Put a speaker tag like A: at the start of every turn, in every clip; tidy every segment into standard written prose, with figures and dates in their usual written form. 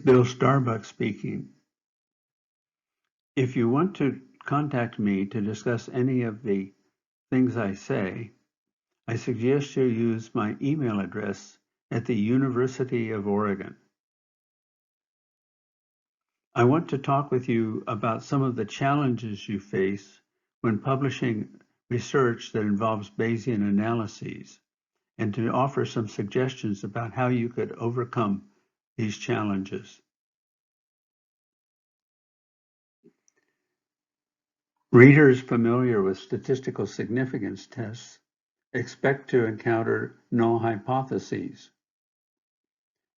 A: Bill Starbuck speaking. If you want to contact me to discuss any of the things I say, I suggest you use my email address at the University of Oregon. I want to talk with you about some of the challenges you face when publishing research that involves Bayesian analyses, and to offer some suggestions about how you could overcome these challenges. Readers familiar with statistical significance tests expect to encounter null hypotheses.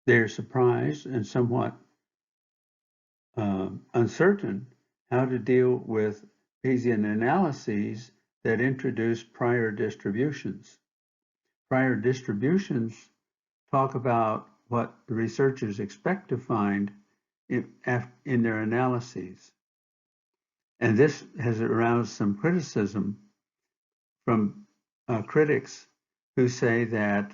A: They are surprised and somewhat uncertain how to deal with Bayesian analyses that introduce prior distributions. Prior distributions talk about what the researchers expect to find in their analyses. And this has aroused some criticism from critics who say that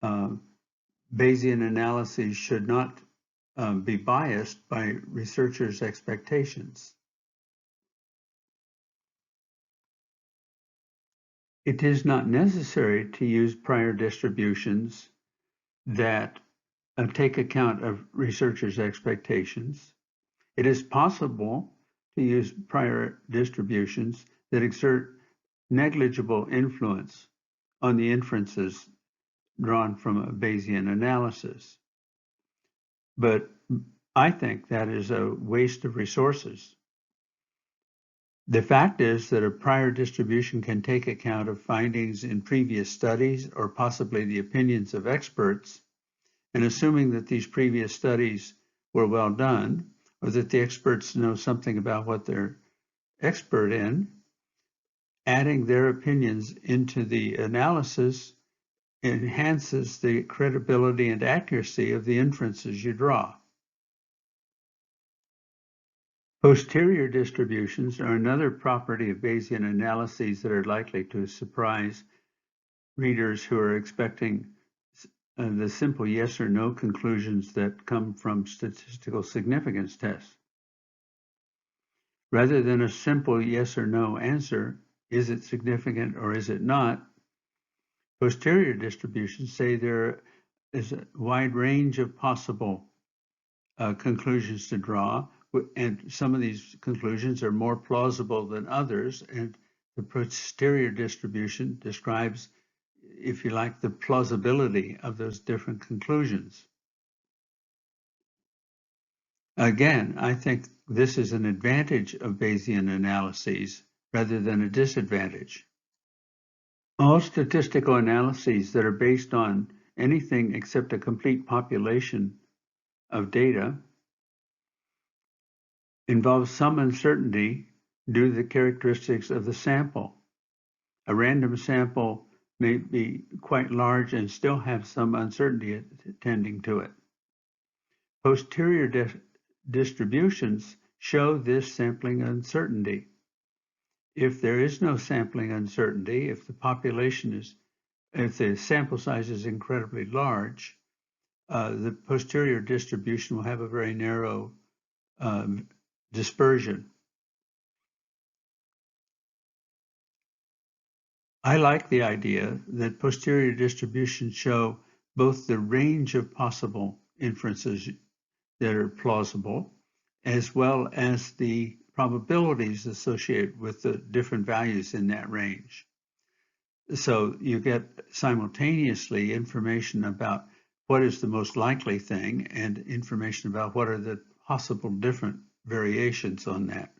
A: Bayesian analyses should not be biased by researchers' expectations. It is not necessary to use prior distributions that take account of researchers' expectations. It is possible to use prior distributions that exert negligible influence on the inferences drawn from a Bayesian analysis. But I think that is a waste of resources. The fact is that a prior distribution can take account of findings in previous studies or possibly the opinions of experts, and assuming that these previous studies were well done, or that the experts know something about what they're expert in, adding their opinions into the analysis enhances the credibility and accuracy of the inferences you draw. Posterior distributions are another property of Bayesian analyses that are likely to surprise readers who are expecting the simple yes or no conclusions that come from statistical significance tests. Rather than a simple yes or no answer, is it significant or is it not, posterior distributions say there is a wide range of possible conclusions to draw, and some of these conclusions are more plausible than others, and the posterior distribution describes, if you like, the plausibility of those different conclusions. Again, I think this is an advantage of Bayesian analyses rather than a disadvantage. All statistical analyses that are based on anything except a complete population of data involve some uncertainty due to the characteristics of the sample. A random sample may be quite large and still have some uncertainty attending to it. Posterior distributions show this sampling uncertainty. If there is no sampling uncertainty, if the sample size is incredibly large, the posterior distribution will have a very narrow dispersion. I like the idea that posterior distributions show both the range of possible inferences that are plausible, as well as the probabilities associated with the different values in that range. So you get simultaneously information about what is the most likely thing and information about what are the possible different variations on that.